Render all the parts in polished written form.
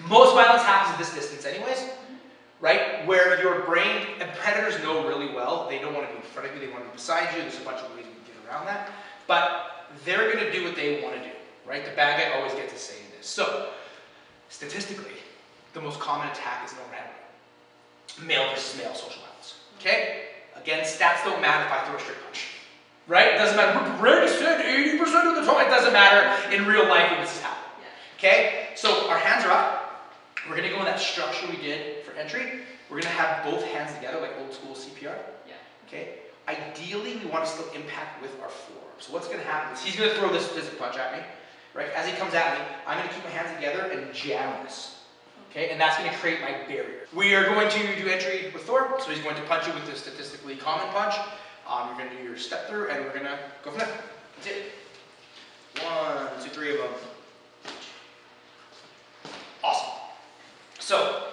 Most violence happens at this distance anyways, right? Where your brain, and predators know really well, they don't want to be in front of you, they want to be beside you. There's a bunch of ways you can get around that. But they're going to do what they want to do, right? The bad guy always gets a say in this. So, statistically, the most common attack is an overhead right. Male versus male social violence, okay? Again, stats don't matter if I throw a straight punch, right? It doesn't matter. Rare descent, 80% of the time. It doesn't matter in real life when this is happening, okay? So, our hands are up. We're going to go in that structure we did for entry. We're going to have both hands together like old school CPR. Yeah. Okay? Ideally, we want to still impact with our forearm. So what's going to happen is he's going to throw this physical punch at me. Right? As he comes at me, I'm going to keep my hands together and jam this. Okay? And that's going to create my barrier. We are going to do entry with Thor. So he's going to punch you with the statistically common punch. You're going to do your step through and we're going to go from there. That's it. 1, 2, 3 of them. Awesome. So,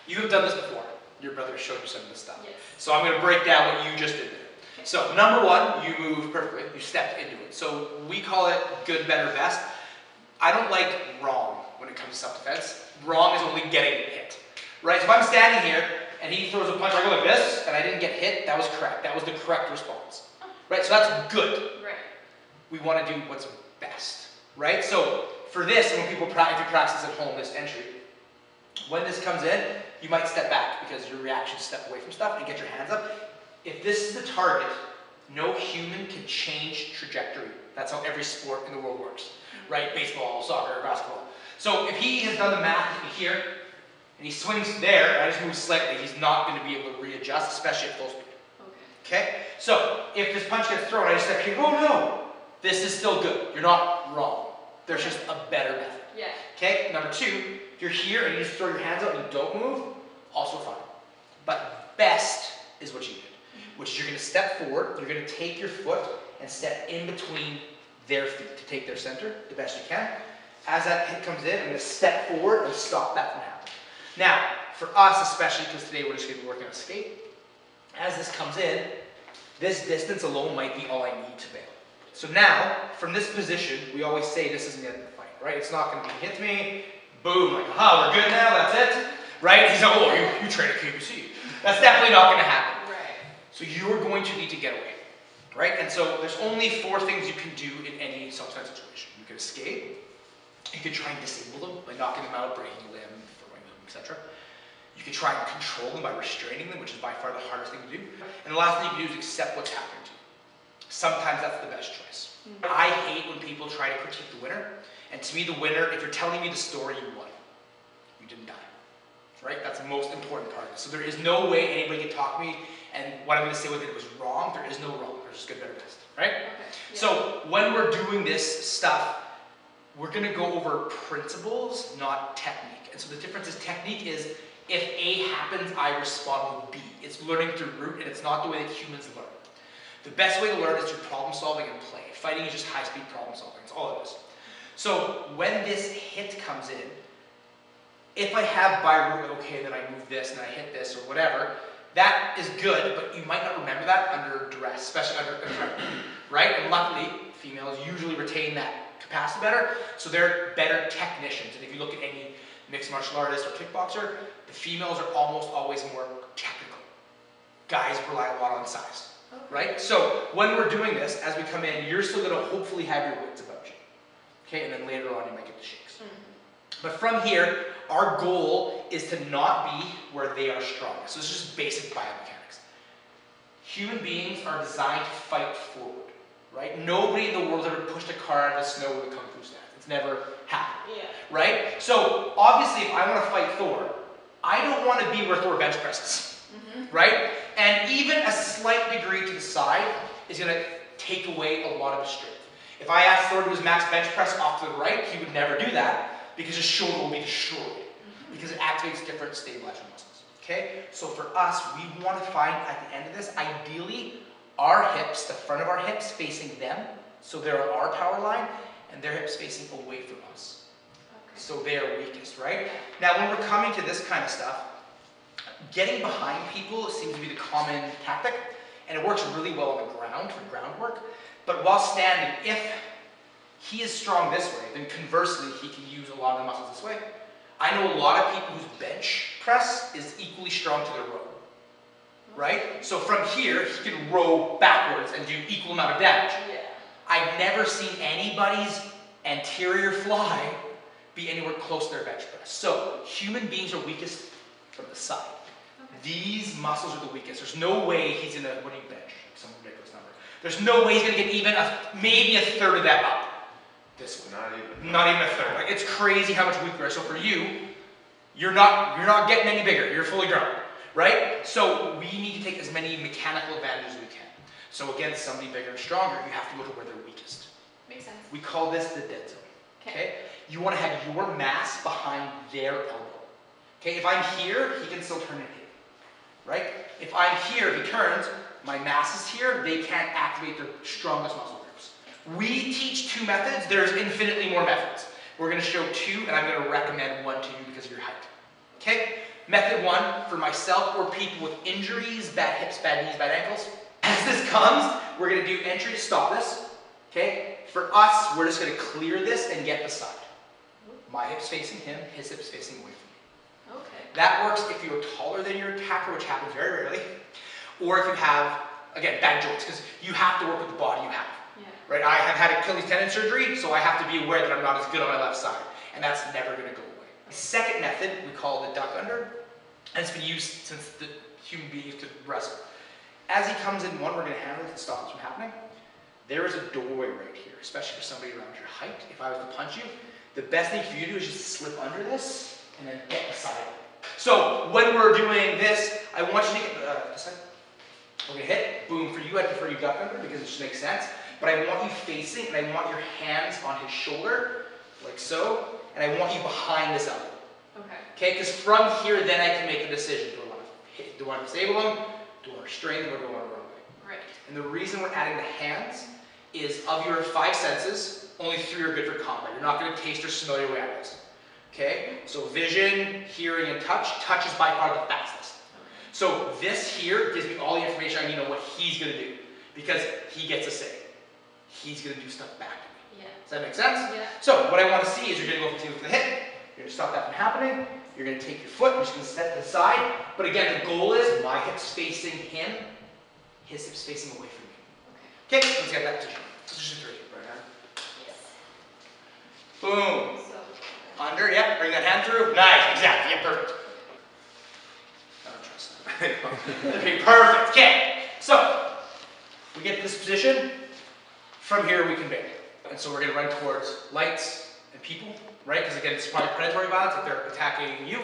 you have done this before. Your brother showed you some of this stuff. Yes. So I'm going to break down what you just did there. Okay. So, number one, you moved perfectly. You stepped into it. So, we call it good, better, best. I don't like wrong when it comes to self-defense. Wrong is only getting hit. Right? So, if I'm standing here and he throws a punch, I go like this, and I didn't get hit, that was correct. That was the correct response. Right? So, that's good. Right. We want to do what's best. Right? So, for this, and when people practice, if you practice at home, this entry, when this comes in, you might step back because your reaction is step away from stuff and get your hands up. If this is the target, no human can change trajectory. That's how every sport in the world works, right? Baseball, soccer, basketball. So if he has done the math here, and he swings there, and I just move slightly, he's not going to be able to readjust, especially at full speed. Okay? So if this punch gets thrown, I just step here, oh no! This is still good. You're not wrong. There's just a better method. Yeah. Okay? Number two, if you're here and you just throw your hands out and you don't move, also fine. But best is what you did, which is you're going to step forward, you're going to take your foot and step in between their feet to take their center the best you can. As that hit comes in, I'm going to step forward and stop that from happening. Now, for us especially, because today we're just going to be working on skate, as this comes in, this distance alone might be all I need to bail. So now, from this position, we always say this isn't the end of the fight, right? It's not going to be hit me, boom, like, aha, we're good now, that's it, right? He's like, oh, you train at KBC. That's definitely not going to happen. Right. So you're going to need to get away, right? And so there's only 4 things you can do in any self-defense situation. You can escape, you can try and disable them by knocking them out, breaking a limb, throwing them, etc. You can try and control them by restraining them, which is by far the hardest thing to do. And the last thing you can do is accept what's happening to you. Sometimes that's the best choice. I hate when people try to critique the winner. And to me, the winner, if you're telling me the story, you won. You didn't die. Right? That's the most important part of this. So there is no way anybody can talk to me and what I'm going to say with it was wrong. There is no wrong. There's just good, better, best. Right? Okay. Yeah. So when we're doing this stuff, we're going to go over principles, not technique. And so the difference is technique is if A happens, I respond with B. It's learning through root, and it's not the way that humans learn. The best way to learn is through problem solving and play. Fighting is just high-speed problem solving. That's all it is. So when this hit comes in, if I have by root, okay, then I move this and I hit this or whatever, that is good, but you might not remember that under duress, especially under threat, right? And luckily, females usually retain that capacity better, so they're better technicians. And if you look at any mixed martial artist or kickboxer, the females are almost always more technical. Guys rely a lot on size. Right? So when we're doing this, as we come in, you're still going to hopefully have your wits about you. Okay? And then later on you might get the shakes. But from here, our goal is to not be where they are strongest. So this is just basic biomechanics. Human beings are designed to fight forward. Right? Nobody in the world has ever pushed a car out of the snow with a kung fu staff. It's never happened. Yeah. Right? So obviously if I want to fight Thor, I don't want to be where Thor bench presses. Right? And even a slight degree to the side is going to take away a lot of his strength. If I asked Thor to do his max bench press off to the right, he would never do that because his shoulder will be destroyed because it activates different stabilizer muscles. Okay? So for us, we want to find at the end of this, ideally, our hips, the front of our hips facing them, so they're on our power line, and their hips facing away from us. Okay. So they are weakest, right? Now when we're coming to this kind of stuff, getting behind people seems to be the common tactic, and it works really well on the ground for groundwork. But while standing, if he is strong this way, then conversely, he can use a lot of the muscles this way. I know a lot of people whose bench press is equally strong to their row. Right? So from here, he can row backwards and do equal amount of damage. Yeah. I've never seen anybody's anterior fly be anywhere close to their bench press. So human beings are weakest from the side. Okay. These muscles are the weakest. There's no way he's gonna, what do you bench? Some ridiculous number. There's no way he's gonna get even maybe a third of that up. This way. Not even a third. Like, it's crazy how much weaker you are. So for you, you're not getting any bigger. You're fully grown. Right? So we need to take as many mechanical advantages as we can. So against somebody bigger and stronger, you have to go to where they're weakest. Makes sense. We call this the dead zone. Okay? You want to have your mass behind their elbow. Okay? If I'm here, he can still turn and hit. Right? If I'm here, if he turns, my mass is here, they can't activate their strongest muscle groups. We teach 2 methods. There's infinitely more methods. We're going to show 2, and I'm going to recommend 1 to you because of your height. Okay? Method 1 for myself or people with injuries, bad hips, bad knees, bad ankles. As this comes, we're going to do entry to stop this. Okay? For us, we're just going to clear this and get the side. My hips facing him, his hips facing away from me. Okay. That works if you're taller than your attacker, which happens very rarely, or if you have, again, bad joints, because you have to work with the body you have. Yeah. Right? I have had Achilles tendon surgery, so I have to be aware that I'm not as good on my left side, and that's never going to go away. The second method we call the duck under, and it's been used since the human being used to wrestle. As he comes in, one, we're going to handle it to stop this from happening. There is a doorway right here, especially for somebody around your height. If I was to punch you, the best thing for you to do is just slip under this and then get beside it. So when we're doing this, I want you to get this side. We're going to hit, boom, for you, I prefer you duck under because it just makes sense. But I want you facing, and I want your hands on his shoulder, like so, and I want you behind this elbow. Okay. Okay, because from here, then I can make a decision. Do I want to disable them? Do I want to restrain them? Or do I want to run away? Right. And the reason we're adding the hands is of your 5 senses, only 3 are good for combat. You're not going to taste or smell your way out of this. Okay? So vision, hearing, and touch. Touch is by far the fastest. So this here gives me all the information I need on what he's going to do. Because he gets a say. He's going to do stuff back to me. Yeah. Does that make sense? Yeah. So what I want to see is you're going to go for the hit. You're going to stop that from happening. You're going to take your foot, you're just going to step to the side. But again, the goal is my hips facing him, his hips facing away from me. Okay, let's get that position. Position 3. Right hand. Yes. Boom. So, under, yep. Bring that hand through. Nice, exactly. Yep, perfect. I don't trust that. Okay, perfect. Okay, so we get to this position. From here, we can bend. And so we're going to run towards lights and people. Right? Because again, it's probably predatory violence if they're attacking you.